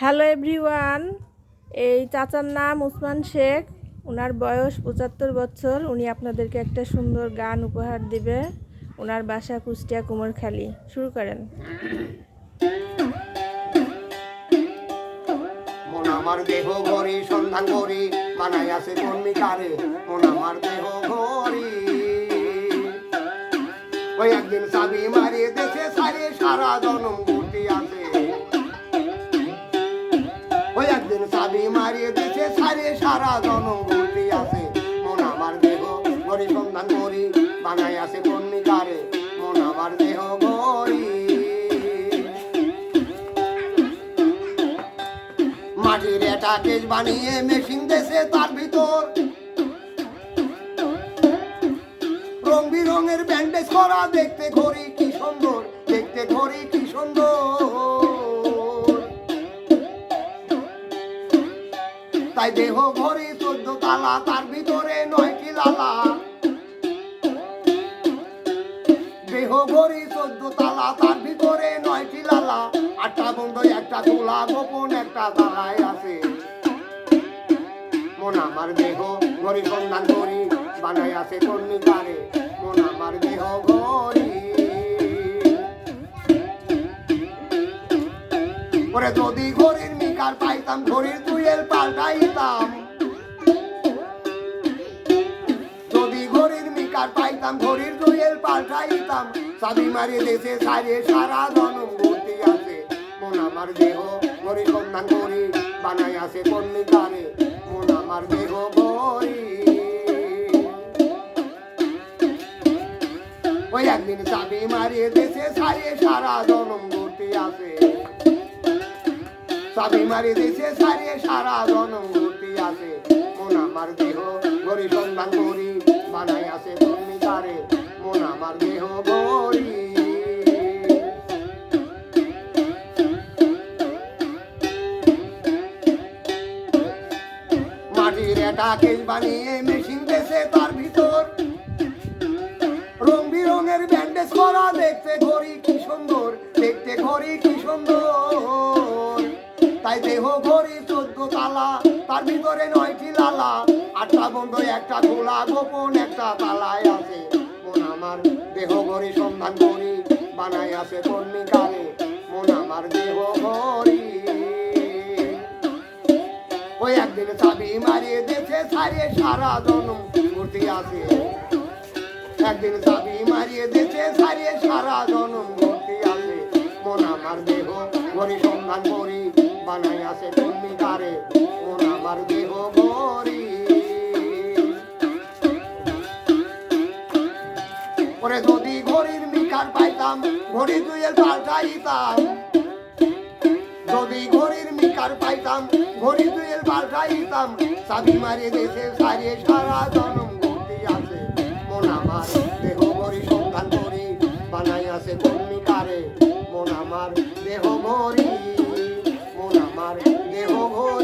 Hello everyone. এই চাচার নাম ওসমান শেখ। ওনার বয়স ৭৫ বছর। উনি আপনাদেরকে একটা সুন্দর গান উপহার দিবে। ওনার বাসা কুষ্টিয়া কুমারখালী। শুরু করেন। মন আমার দেহ ঘড়ি সন্ধান করি বানাই আছে কর্মিকারে মন আমার দেহ ঘড়ি ওই একদিন চাবি মারিয়ে দেশে সারে সারা জনম ঘুরতে আছে ওই একদিন চাবি মারিয়ে দেশে সারে সারা জনম ঘুরতে আছে মন আমার দেহ ঘড়ি সন্ধান করি বানাই আছে কর্মিকারে মন আমার দেহ ঘড়ি মাটির একটা কেজ বানিয়ে মেশিন দেশে তার ভিতর রং বিরঙের ব্যান্ডেজ করা দেখতে ঘড়ি কি সুন্দর দেখতে ঘড়ি কি সুন্দর তাই দেহ ঘড়ি ১৪ তালা তার ভিতরে ৯টি লালা দেহ ঘড়ি ১৪ তালা তার ভিতরে ৯টি লালা ৮টা বন্ধ একটা খোলা গোপন একটা তালায় আছে মন আমার দেহ ঘড়ি সন্ধান করি বানাই আছে কর্মিকারে মন আমার দেহ ঘড়ি ওরে যদি ঘড়ির মিকার পাইতাম ঘড়ির দুয়েল পাল্টাইতাম যদি ঘড়ির মিকার পাইতাম ঘড়ির দুয়েল পাল্টাইতাম চাবি মারিয়ে দেশে সারে সারা জনম ঘুরতে আছে মন আমার দেহ ঘড়ি সন্ধান করি বানাই আছে কর্মিকারে মন আমার দেহ ঘড়ি ওই একদিন চাবি মারিয়ে দেশে সারে সারা জনম ঘুরতে আছে চাবি মারিয়ে দেশে সারে সারা জনম ঘুরতে আছে মন আমার দেহ ঘড়ি সন্ধান করি বানাই আছে কর্মিকারে মন আমার দেহ ঘড়ি মাটির একটা কেজ বানিয়ে মেশিন দেশে তার ভিতর রং বিরঙের ব্যান্ডেজ করা দেখতে ঘড়ি কি সুন্দর দেখতে ঘড়ি কি সুন্দর তাই দেহ ঘড়ি ১৪ তালা তার ভিতরে ৯টি লালা ৮টা বন্ধ একটা খোলা গোপন একটা তালায় আছে মন আমার দেহ ঘড়ি সন্ধান করি বানাই আছে কর্মিকারে মন আমার দেহ ঘড়ি ওই একদিন চাবি মারিয়ে দেশে সারে সারা জনম ঘুরতে আছে একদিন চাবি মারিয়ে দেশে সারে সারা জনম ঘুরতে আছে মন আমার দেহ ঘড়ি সন্ধান করি বানাই আছে কর্মিকারে মন আমার দেহ ঘড়ি ওরে যদি ঘড়ির মিকার পাইতাম ঘড়ি দুয়েল পাল্টাইতাম যদি ঘড়ির মিকার পাইতাম ঘড়ি দুয়েল পাল্টাইতাম চাবি মারিয়ে দেশে সারে সারা জনম ঘুরতে আছে মন আমার দেহ ঘড়ি সন্ধান করি বানাই আছে কর্মিকারে মন আমার দেহ ঘড়ি মন আমার দেহ ঘড়ি